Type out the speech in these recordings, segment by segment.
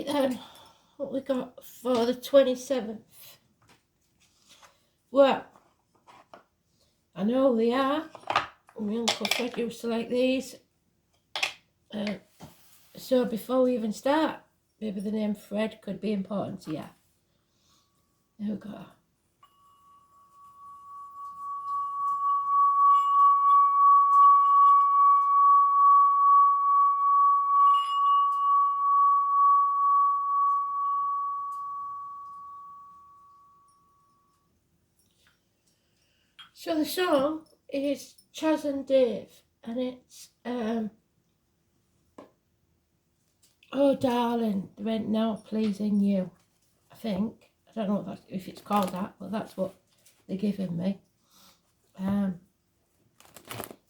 Right then, what we got for the 27th? Well, I know they are. My Uncle Fred used to like these. So before we even start, maybe the name Fred could be important to you. There we go. So the song is Chaz and Dave, and it's Oh Darling, there ain't no pleasing you, I think. I don't know if it's called that, but that's what they're giving me.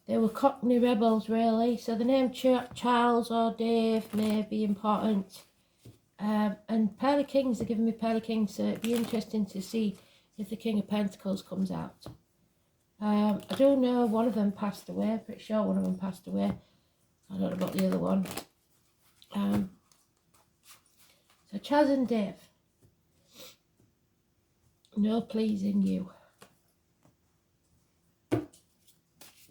They were Cockney rebels, really, so the name Charles or Dave may be important. And Pearl of Kings, they're giving me Pearl of Kings, so it'd be interesting to see if the King of Pentacles comes out. I don't know, one of them passed away, I'm pretty sure one of them passed away. I don't know about the other one. So Chaz and Dave, no pleasing you.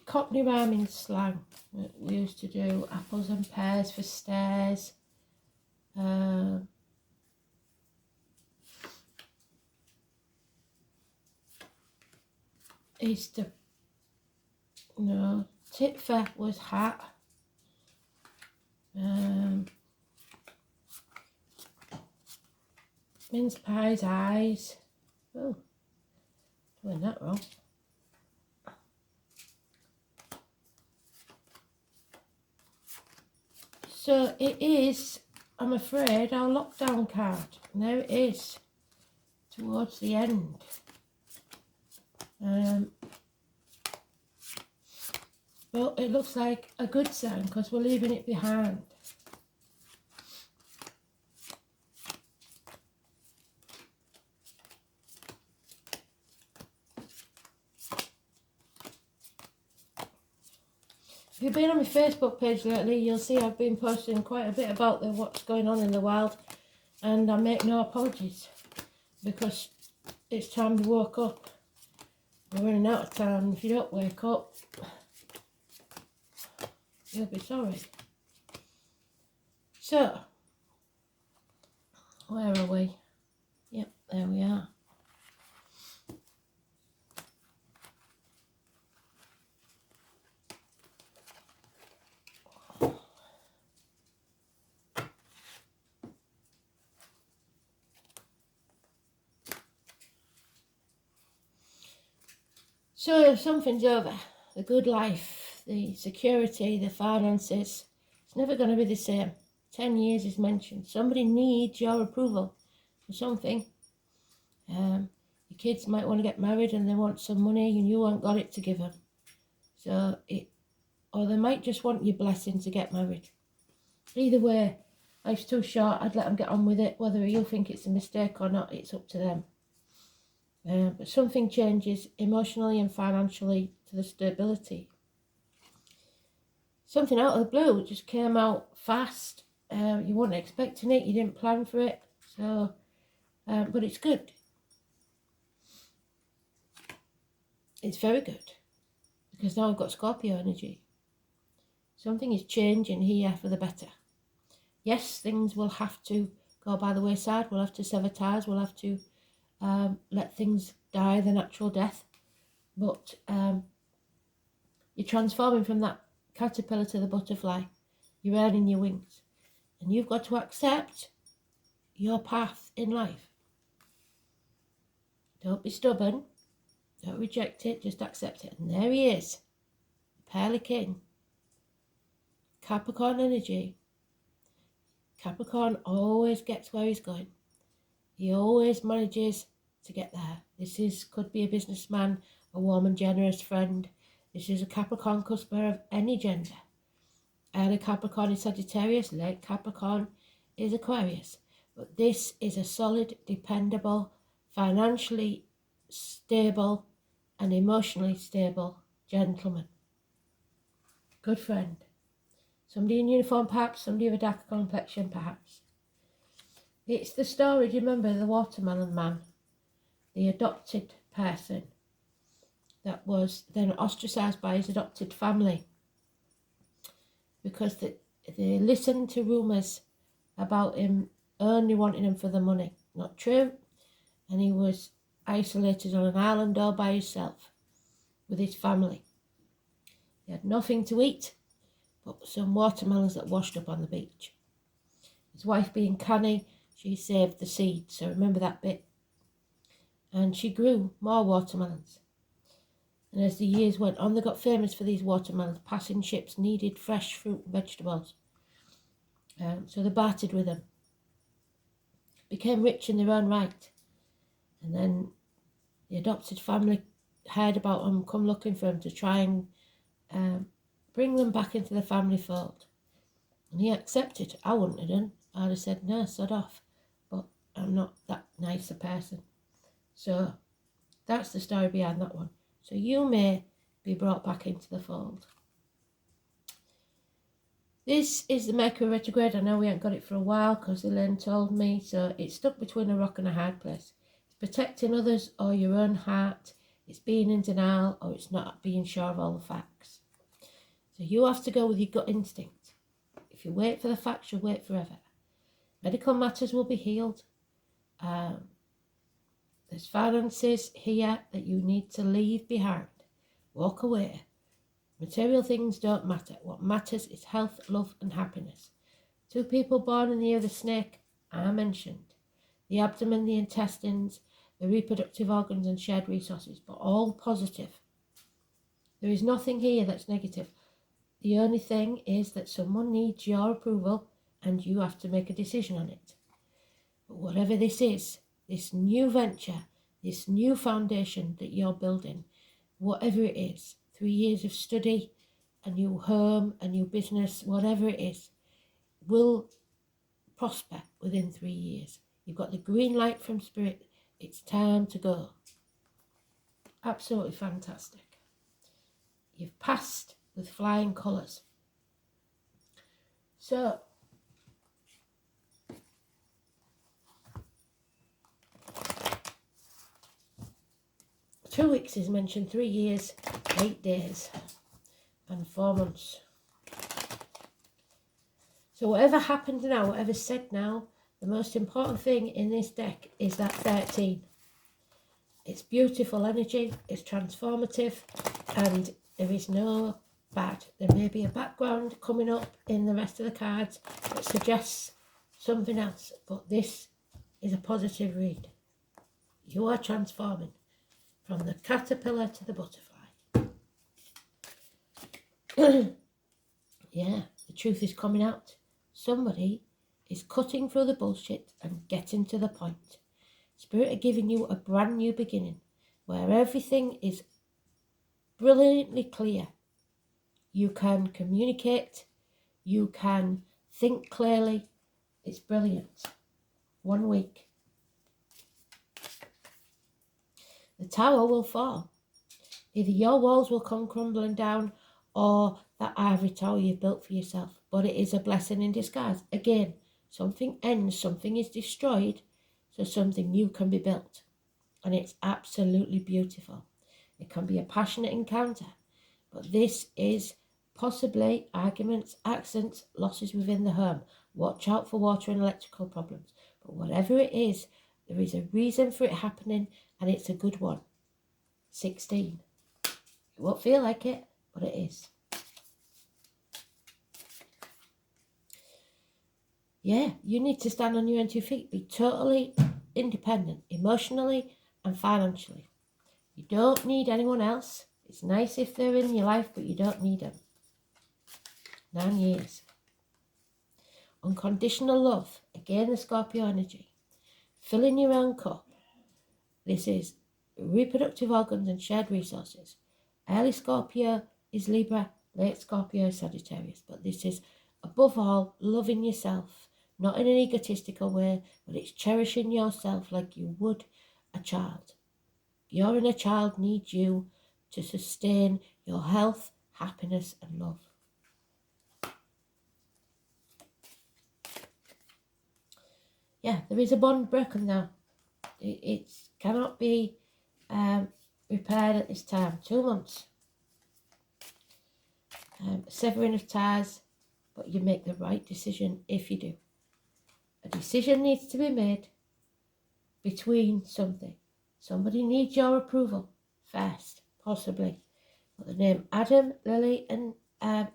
Cockney rhyming slang that we used to do, apples and pears for stairs. Easter, no, tit for was hat. Mince pie's eyes. Oh, doing that wrong. So it is, I'm afraid, our lockdown card. Now it is towards the end. Well, it looks like a good sign because we're leaving it behind. If you've been on my Facebook page lately, you'll see I've been posting quite a bit about what's going on in the world, and I make no apologies because it's time to wake up. We're running out of time. If you don't wake up, you'll be sorry. So, where are we? Yep, there we are. So something's over. The good life, the security, the finances, it's never going to be the same. 10 years is mentioned. Somebody needs your approval for something. Your kids might want to get married and they want some money and you haven't got it to give them. So or they might just want your blessing to get married. Either way, life's too short. I'd let them get on with it. Whether you think it's a mistake or not, it's up to them. But something changes emotionally and financially to the stability. Something out of the blue, it just came out fast. You weren't expecting it, you didn't plan for it. So, but it's good. It's very good. Because now I've got Scorpio energy. Something is changing here for the better. Yes, things will have to go by the wayside. We'll have to sever ties. We'll have to let things die the natural death, but you're transforming from that caterpillar to the butterfly. You're earning your wings, and you've got to accept your path in life. Don't be stubborn, don't reject it, just accept it. And there he is, Pearly King, Capricorn energy. Capricorn always gets where he's going. He always manages to get there. Could be a businessman, a warm and generous friend. This is a Capricorn customer of any gender. Early Capricorn is Sagittarius, late Capricorn is Aquarius. But this is a solid, dependable, financially stable and emotionally stable gentleman. Good friend. Somebody in uniform perhaps, somebody of a darker complexion perhaps. It's the story, do you remember the watermelon man? The adopted person that was then ostracised by his adopted family because they listened to rumours about him only wanting him for the money. Not true. And he was isolated on an island all by himself with his family. He had nothing to eat but some watermelons that washed up on the beach. His wife, being canny, she saved the seeds, so remember that bit. And she grew more watermelons. And as the years went on, they got famous for these watermelons. Passing ships needed fresh fruit and vegetables. So they bartered with them. Became rich in their own right. And then the adopted family heard about them, come looking for him to try and bring them back into the family fold. And he accepted. I wouldn't have done. I'd have said, no, sod off. But I'm not that nice a person. So that's the story behind that one. So you may be brought back into the fold. This is the Mercury retrograde. I know we haven't got it for a while because Elaine told me. So it's stuck between a rock and a hard place. It's protecting others or your own heart. It's being in denial or it's not being sure of all the facts. So you have to go with your gut instinct. If you wait for the facts, you'll wait forever. Medical matters will be healed. There's finances here that you need to leave behind. Walk away. Material things don't matter. What matters is health, love and happiness. 2 people born in the year of the snake are mentioned. The abdomen, the intestines, the reproductive organs and shared resources, but all positive. There is nothing here that's negative. The only thing is that someone needs your approval and you have to make a decision on it. But whatever this is, this new venture, this new foundation that you're building, whatever it is, 3 years of study, a new home, a new business, whatever it is, will prosper within 3 years. You've got the green light from Spirit. It's time to go. Absolutely fantastic. You've passed with flying colours. So, two weeks is mentioned, 3 years, 8 days, and 4 months. So whatever happened now, whatever's said now, the most important thing in this deck is that 13. It's beautiful energy, it's transformative, and there is no bad. There may be a background coming up in the rest of the cards that suggests something else, but this is a positive read. You are transforming from the caterpillar to the butterfly. Yeah, the truth is coming out. Somebody is cutting through the bullshit and getting to the point. Spirit are giving you a brand new beginning where everything is brilliantly clear. You can communicate, you can think clearly. It's brilliant. 1 week. The tower will fall. Either your walls will come crumbling down or that ivory tower you've built for yourself. But it is a blessing in disguise. Again, something ends, something is destroyed, so something new can be built. And it's absolutely beautiful. It can be a passionate encounter, but this is possibly arguments, accidents, losses within the home. Watch out for water and electrical problems. But whatever it is, there is a reason for it happening, and it's a good one. 16. It won't feel like it, but it is. Yeah, you need to stand on your own 2 feet. Be totally independent, emotionally and financially. You don't need anyone else. It's nice if they're in your life, but you don't need them. 9 years. Unconditional love. Again, the Scorpio energy. Filling your own cup. This is reproductive organs and shared resources. Early Scorpio is Libra, late Scorpio is Sagittarius. But this is, above all, loving yourself. Not in an egotistical way, but it's cherishing yourself like you would a child. Your inner child needs you to sustain your health, happiness and love. Yeah, there is a bond broken now. It cannot be repaired at this time. 2 months. Severing of ties, but you make the right decision if you do. A decision needs to be made between something. Somebody needs your approval first, possibly. But the name Adam, Lily and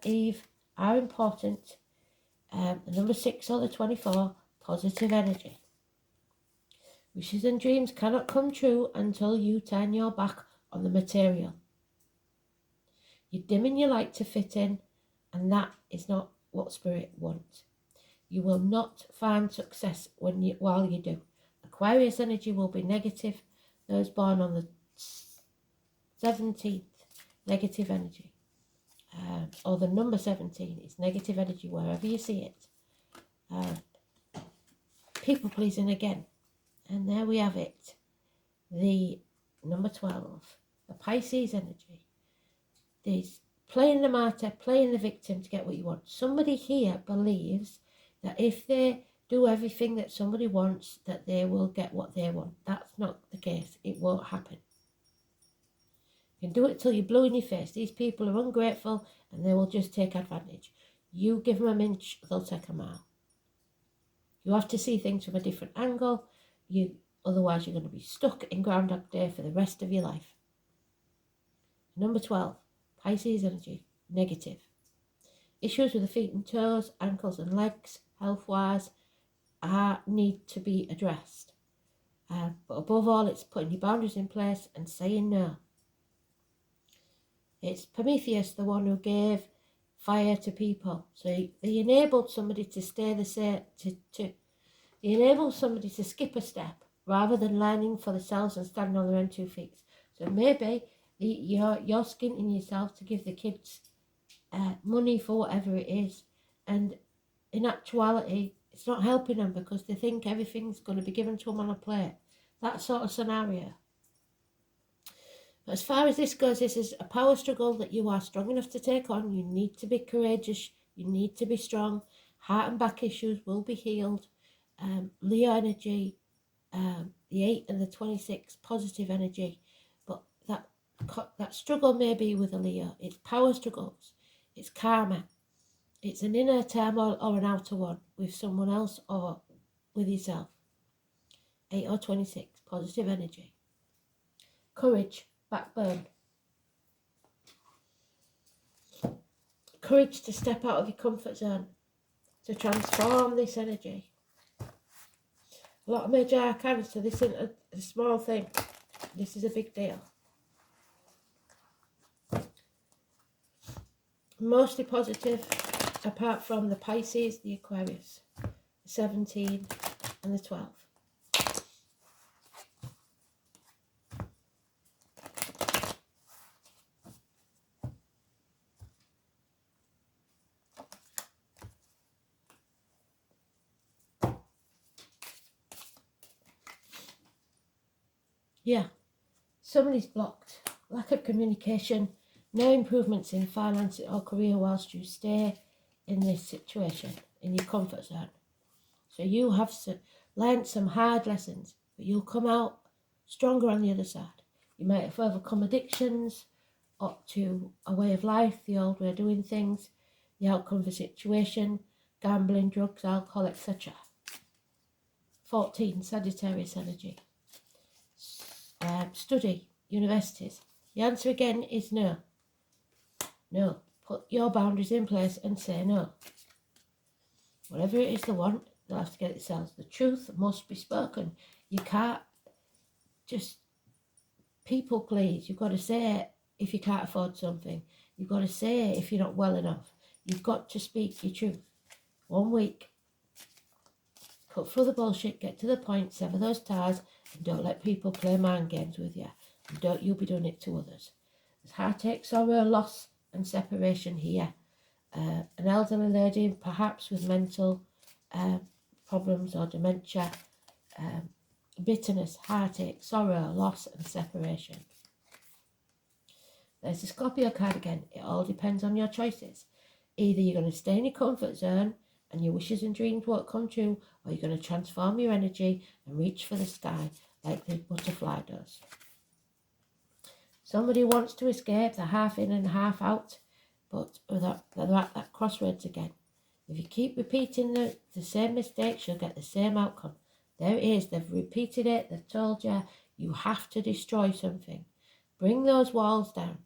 Eve are important. The number 6 or the 24, positive energy. Wishes and dreams cannot come true until you turn your back on the material. You're dimming your light to fit in, and that is not what spirit wants. You will not find success while you do. Aquarius energy will be negative. Those born on the 17th, negative energy. Or the number 17 is negative energy wherever you see it. People pleasing again. And there we have it. The number 12, the Pisces energy. There's playing the martyr, playing the victim to get what you want. Somebody here believes that if they do everything that somebody wants, that they will get what they want. That's not the case. It won't happen. You can do it till you're blue in your face. These people are ungrateful and they will just take advantage. You give them an inch, they'll take a mile. You have to see things from a different angle. Otherwise, you're going to be stuck in Groundhog Day for the rest of your life. Number 12, Pisces energy, negative. Issues with the feet and toes, ankles and legs, health-wise, need to be addressed. But above all, it's putting your boundaries in place and saying no. It's Prometheus, the one who gave fire to people. So he enabled somebody to stay the same, he enabled somebody to skip a step rather than learning for themselves and standing on their own 2 feet. So maybe you're skinting yourself to give the kids money for whatever it is, and in actuality it's not helping them because they think everything's going to be given to them on a plate. That sort of scenario. But as far as this goes, this is a power struggle that you are strong enough to take on. You need to be courageous, you need to be strong. Heart and back issues will be healed. Leo energy, the 8 and the 26, positive energy, but that struggle may be with a Leo. It's power struggles, it's karma, it's an inner turmoil or an outer one with someone else or with yourself. 8 or 26, positive energy. Courage, backbone. Courage to step out of your comfort zone, to transform this energy. A lot of major arcana, so this isn't a small thing. This is a big deal. Mostly positive, apart from the Pisces, the Aquarius, the 17 and the 12. Yeah, somebody's blocked. Lack of communication, no improvements in finance or career whilst you stay in this situation, in your comfort zone. So you have learned some hard lessons, but you'll come out stronger on the other side. You might have overcome addictions up to a way of life, the old way of doing things, the outcome of a situation, gambling, drugs, alcohol, etc. 14, Sagittarius energy. Study, universities. The answer again is no. No. Put your boundaries in place and say no. Whatever it is they want, they'll have to get it themselves. The truth must be spoken. You can't just people please. You've got to say it if you can't afford something. You've got to say it if you're not well enough. You've got to speak your truth. 1 week. Cut through the bullshit, get to the point, sever those ties, and don't let people play mind games with you. And don't you be doing it to others. There's heartache, sorrow, loss, and separation here. An elderly lady, perhaps with mental problems or dementia, bitterness, heartache, sorrow, loss, and separation. There's the Scorpio card again. It all depends on your choices. Either you're going to stay in your comfort zone and your wishes and dreams won't come true, or you're going to transform your energy and reach for the sky like the butterfly does. Somebody wants to escape, they're half in and half out, but they're at that crossroads again. If you keep repeating the same mistakes, you'll get the same outcome. There it is, they've repeated it, they've told you, you have to destroy something. Bring those walls down.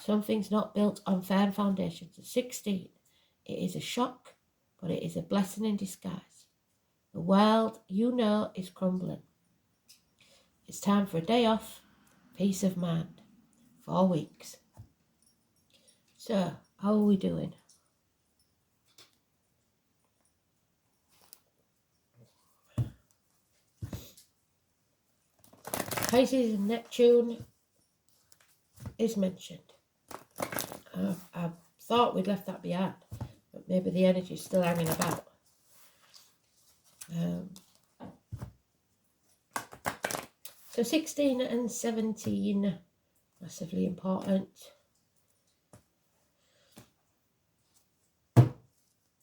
Something's not built on firm foundations. At 16, it is a shock, but it is a blessing in disguise. The world, you know, is crumbling. It's time for a day off, peace of mind. 4 weeks. So, how are we doing? Pisces and Neptune is mentioned. I thought we'd left that behind, but maybe the energy is still hanging about. So 16 and 17, massively important.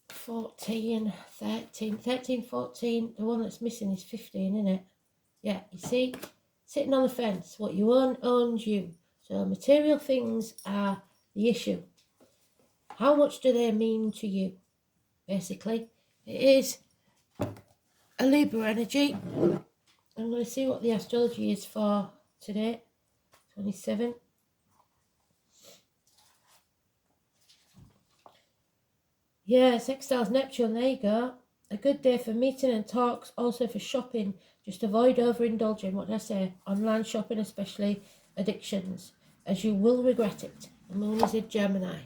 14, 13, 14, the one that's missing is 15, isn't it? Yeah, you see, sitting on the fence, what you own owns you. So material things are the issue. How much do they mean to you? Basically, it is a Libra energy. I'm going to see what the astrology is for today, 27. Yeah, sextiles Neptune, there you go. A good day for meeting and talks, also for shopping. Just avoid overindulging, what did I say? Online shopping, especially addictions, as you will regret it. The moon is in Gemini.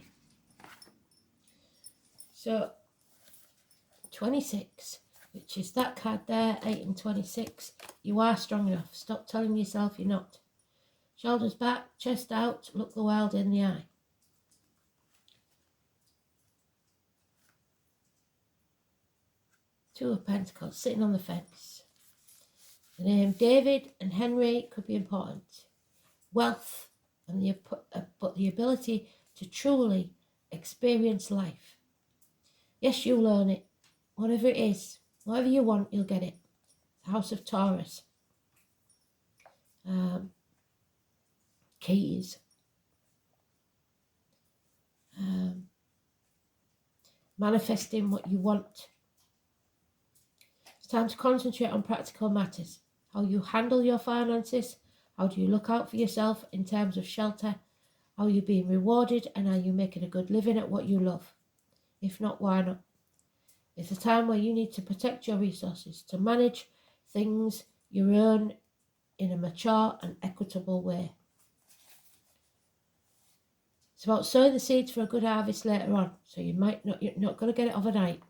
So, 26, which is that card there, 8 and 26. You are strong enough. Stop telling yourself you're not. Shoulders back, chest out, look the world in the eye. Two of Pentacles, sitting on the fence. The name David and Henry could be important. Wealth, and but the ability to truly experience life. Yes, you'll learn it. Whatever it is, whatever you want, you'll get it. The House of Taurus. Keys. Manifesting what you want. It's time to concentrate on practical matters. How you handle your finances. How do you look out for yourself in terms of shelter? How are you being rewarded, and are you making a good living at what you love? If not, why not? It's a time where you need to protect your resources, to manage things you earn in a mature and equitable way. It's about sowing the seeds for a good harvest later on, so you're not going to get it overnight.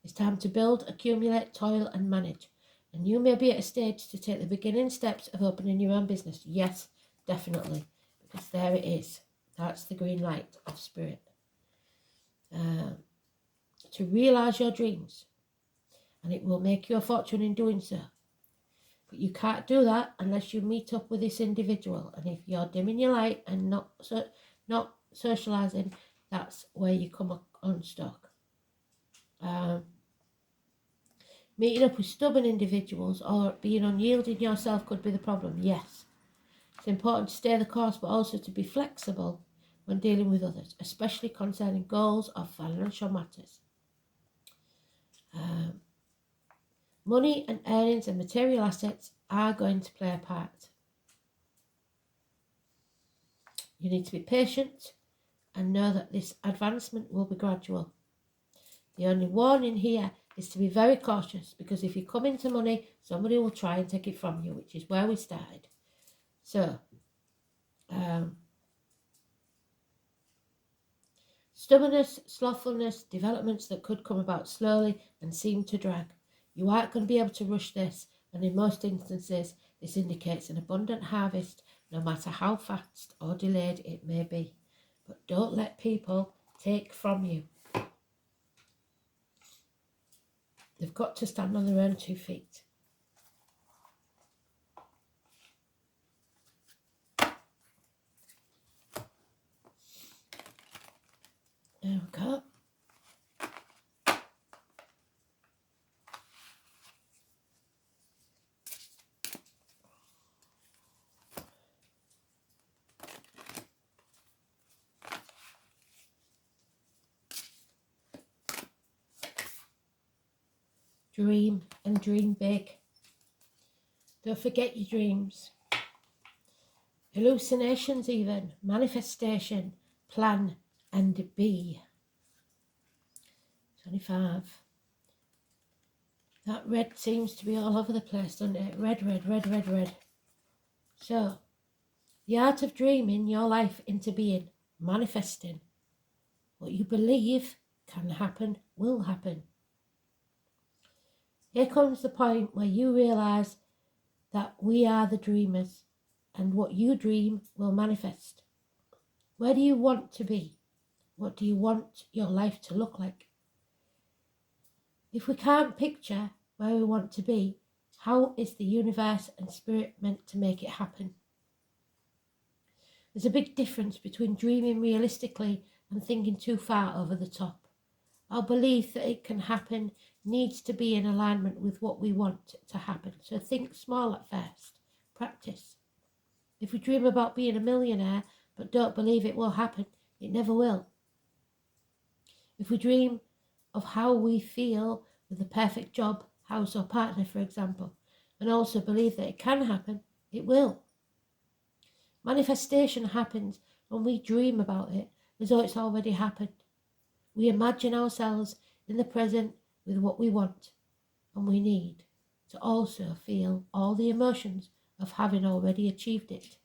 It's time to build, accumulate, toil and manage. And you may be at a stage to take the beginning steps of opening your own business. Yes, definitely, because there it is. That's the green light of spirit. To realise your dreams, and it will make you a fortune in doing so. But you can't do that unless you meet up with this individual. And if you're dimming your light and not socialising, that's where you come unstuck. Meeting up with stubborn individuals or being unyielding yourself could be the problem, yes. It's important to stay the course, but also to be flexible when dealing with others, especially concerning goals or financial matters. Money and earnings and material assets are going to play a part. You need to be patient and know that this advancement will be gradual. The only warning here is to be very cautious, because if you come into money, somebody will try and take it from you, which is where we started. So, stubbornness, slothfulness, developments that could come about slowly and seem to drag. You aren't going to be able to rush this, and in most instances, this indicates an abundant harvest, no matter how fast or delayed it may be. But don't let people take from you. They've got to stand on their own 2 feet. There we go. Dream and dream big. Don't forget your dreams. Hallucinations even. Manifestation. Plan and be. 25. That red seems to be all over the place, doesn't it? Red, red, red, red, red. So, the art of dreaming your life into being. Manifesting. What you believe can happen, will happen. Here comes the point where you realise that we are the dreamers, and what you dream will manifest. Where do you want to be? What do you want your life to look like? If we can't picture where we want to be, how is the universe and spirit meant to make it happen? There's a big difference between dreaming realistically and thinking too far over the top. Our belief that it can happen needs to be in alignment with what we want to happen. So think small at first. Practice. If we dream about being a millionaire but don't believe it will happen, it never will. If we dream of how we feel with the perfect job, house or partner, for example, and also believe that it can happen, it will. Manifestation happens when we dream about it as though it's already happened. We imagine ourselves in the present with what we want, and we need to also feel all the emotions of having already achieved it.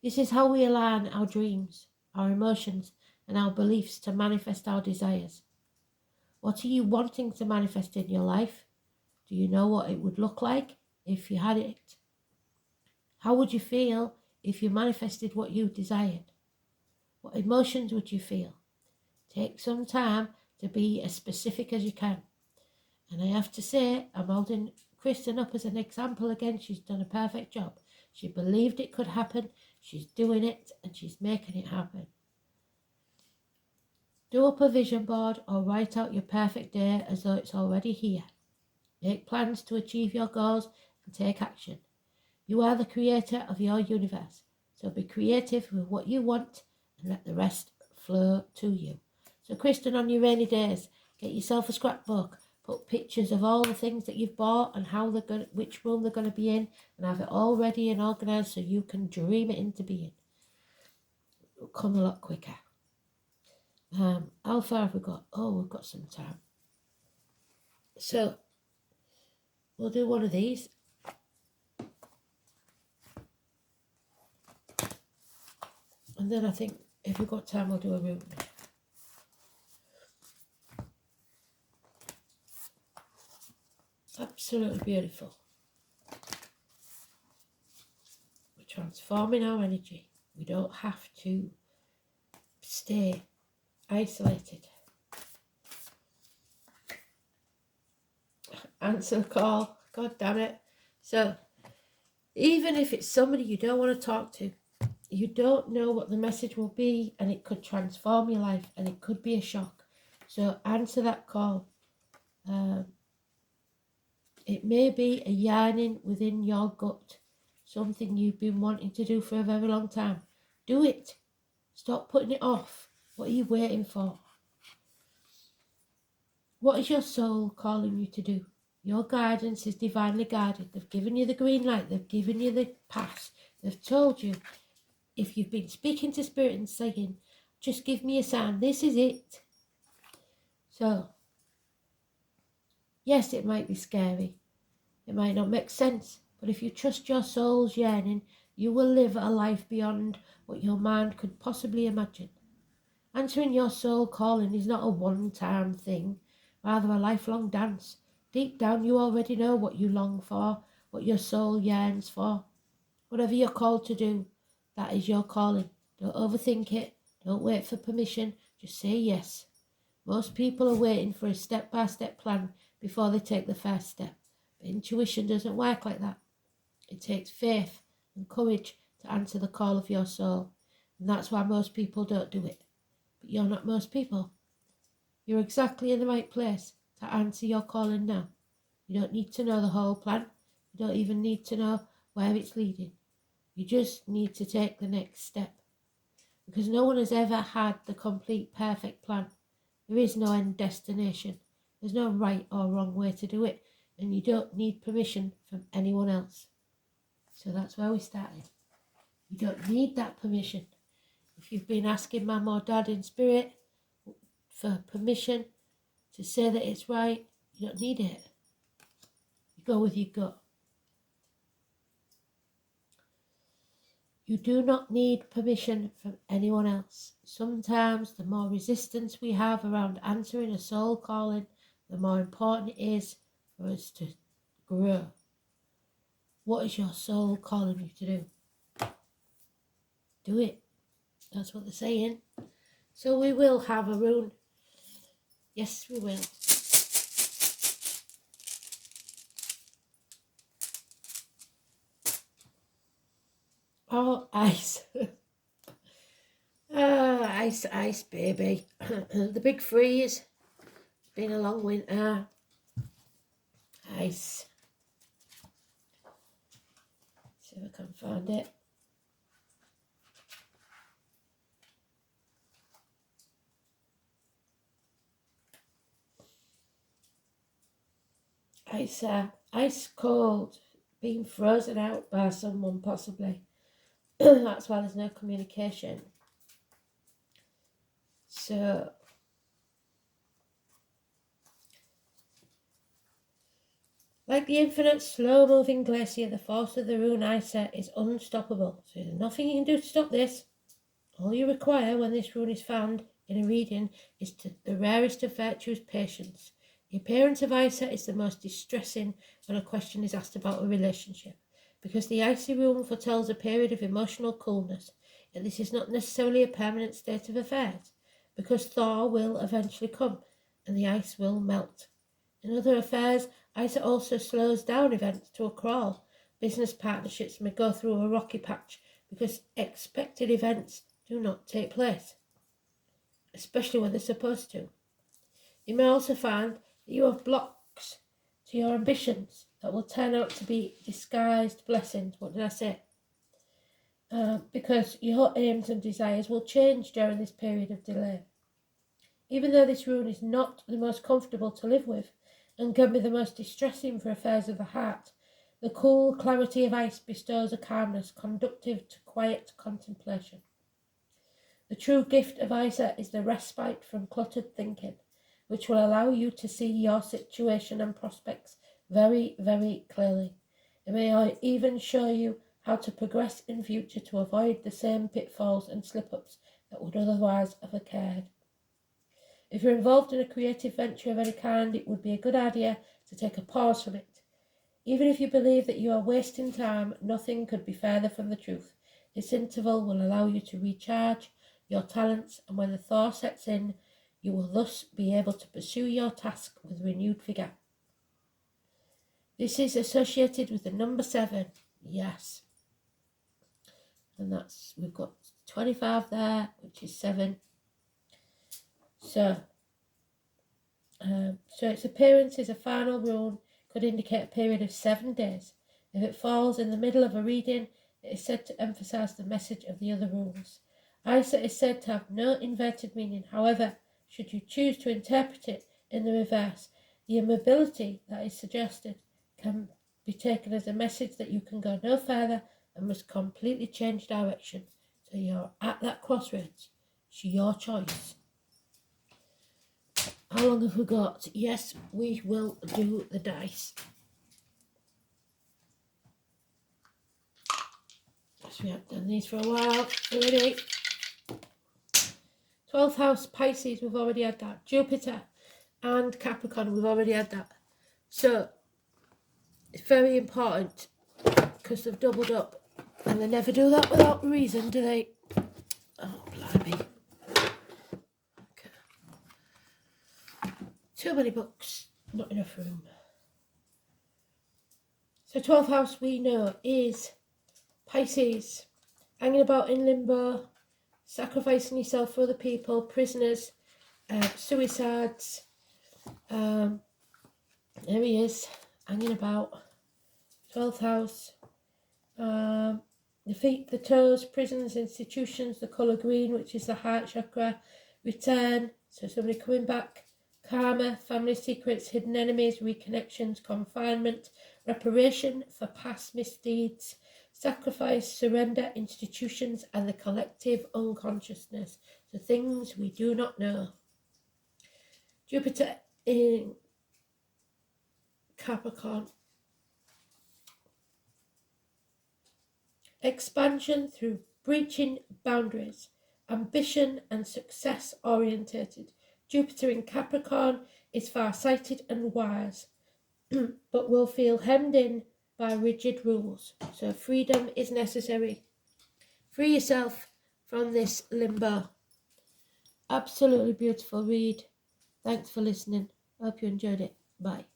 This is how we align our dreams, our emotions, and our beliefs to manifest our desires. What are you wanting to manifest in your life? Do you know what it would look like if you had it? How would you feel if you manifested what you desired? What emotions would you feel? Take some time to be as specific as you can. And I have to say, I'm holding Kristen up as an example again. She's done a perfect job. She believed it could happen. She's doing it and she's making it happen. Do up a vision board or write out your perfect day as though it's already here. Make plans to achieve your goals and take action. You are the creator of your universe, so be creative with what you want and let the rest flow to you. So Kristen, on your rainy days, get yourself a scrapbook, put pictures of all the things that you've bought and how they're going, which room they're going to be in, and have it all ready and organised so you can dream it into being. It'll come a lot quicker. How far have we got? Oh, we've got some time. So we'll do one of these. And then I think if we've got time, we'll do a room. Absolutely beautiful. We're transforming our energy. We don't have to stay isolated. Answer the call. God damn it. So, even if it's somebody you don't want to talk to, you don't know what the message will be, and it could transform your life, and it could be a shock. So answer that call. It may be a yearning within your gut, something you've been wanting to do for a very long time. Do it. Stop putting it off. What are you waiting for? What is your soul calling you to do? Your guidance is divinely guided. They've given you the green light. They've given you the pass. They've told you, if you've been speaking to spirit and saying, just give me a sign, this is it. So, yes, it might be scary. It might not make sense. But if you trust your soul's yearning, you will live a life beyond what your mind could possibly imagine. Answering your soul calling is not a one-time thing, rather a lifelong dance. Deep down, you already know what you long for, what your soul yearns for. Whatever you're called to do, that is your calling. Don't overthink it. Don't wait for permission. Just say yes. Most people are waiting for a step-by-step plan before they take the first step. But intuition doesn't work like that. It takes faith and courage to answer the call of your soul. And that's why most people don't do it. But you're not most people. You're exactly in the right place to answer your calling now. You don't need to know the whole plan. You don't even need to know where it's leading. You just need to take the next step. Because no one has ever had the complete perfect plan. There is no end destination. There's no right or wrong way to do it, and you don't need permission from anyone else. So that's where we started. You don't need that permission. If you've been asking Mum or Dad in spirit for permission to say that it's right, you don't need it. You go with your gut. You do not need permission from anyone else. Sometimes the more resistance we have around answering a soul calling, the more important it is for us to grow. What is your soul calling you to do? Do it. That's what they're saying. So we will have a rune. Yes, we will. Oh, ice. Ice, ice, baby. The big freeze. It's been a long winter. Ice. See if I can find it. Ice cold, being frozen out by someone possibly. That's why there's no communication. So, like the infinite slow-moving glacier, the force of the rune Isa is unstoppable. So there's nothing you can do to stop this. All you require when this rune is found in a reading is the rarest of virtues, patience. The appearance of Isa is the most distressing when a question is asked about a relationship, because the icy rune foretells a period of emotional coolness, yet this is not necessarily a permanent state of affairs, because thaw will eventually come and the ice will melt. In other affairs, Isa also slows down events to a crawl. Business partnerships may go through a rocky patch because expected events do not take place, especially when they're supposed to. You may also find that you have blocks to your ambitions that will turn out to be disguised blessings. What did I say? Because your aims and desires will change during this period of delay. Even though this rune is not the most comfortable to live with and can be the most distressing for affairs of the heart, the cool clarity of ice bestows a calmness conducive to quiet contemplation. The true gift of Isa is the respite from cluttered thinking, which will allow you to see your situation and prospects very, very clearly. It may even show you how to progress in future to avoid the same pitfalls and slip-ups that would otherwise have occurred. If you're involved in a creative venture of any kind, it would be a good idea to take a pause from it. Even if you believe that you are wasting time, nothing could be further from the truth. This interval will allow you to recharge your talents, and when the thaw sets in, you will thus be able to pursue your task with renewed vigour. This is associated with the number 7. Yes. And we've got 25 there, which is 7. So its appearance is a final rune, could indicate a period of 7 days. If it falls in the middle of a reading, it is said to emphasise the message of the other runes. Isa is said to have no inverted meaning. However, should you choose to interpret it in the reverse, the immobility that is suggested can be taken as a message that you can go no further and must completely change direction. So you're at that crossroads. It's your choice. How long have we got? Yes, we will do the dice. So we have done these for a while. Ready? 12th house, Pisces, we've already had that. Jupiter and Capricorn, we've already had that. So it's very important because they've doubled up, and they never do that without reason, do they? Oh, blimey. Okay. Too many books, not enough room. So 12th house, we know, is Pisces, hanging about in limbo, sacrificing yourself for other people, prisoners, suicides. There he is, hanging about. 12th house. The feet, the toes, prisons, institutions, the colour green, which is the heart chakra. Return, so somebody coming back Karma, family secrets, hidden enemies, reconnections, confinement, reparation for past misdeeds, sacrifice, surrender, institutions, and the collective unconsciousness. The things we do not know. Jupiter in Capricorn. Expansion through breaching boundaries, ambition and success orientated. Jupiter in Capricorn is far-sighted and wise, but will feel hemmed in by rigid rules. So freedom is necessary. Free yourself from this limbo. Absolutely beautiful read. Thanks for listening. Hope you enjoyed it. Bye.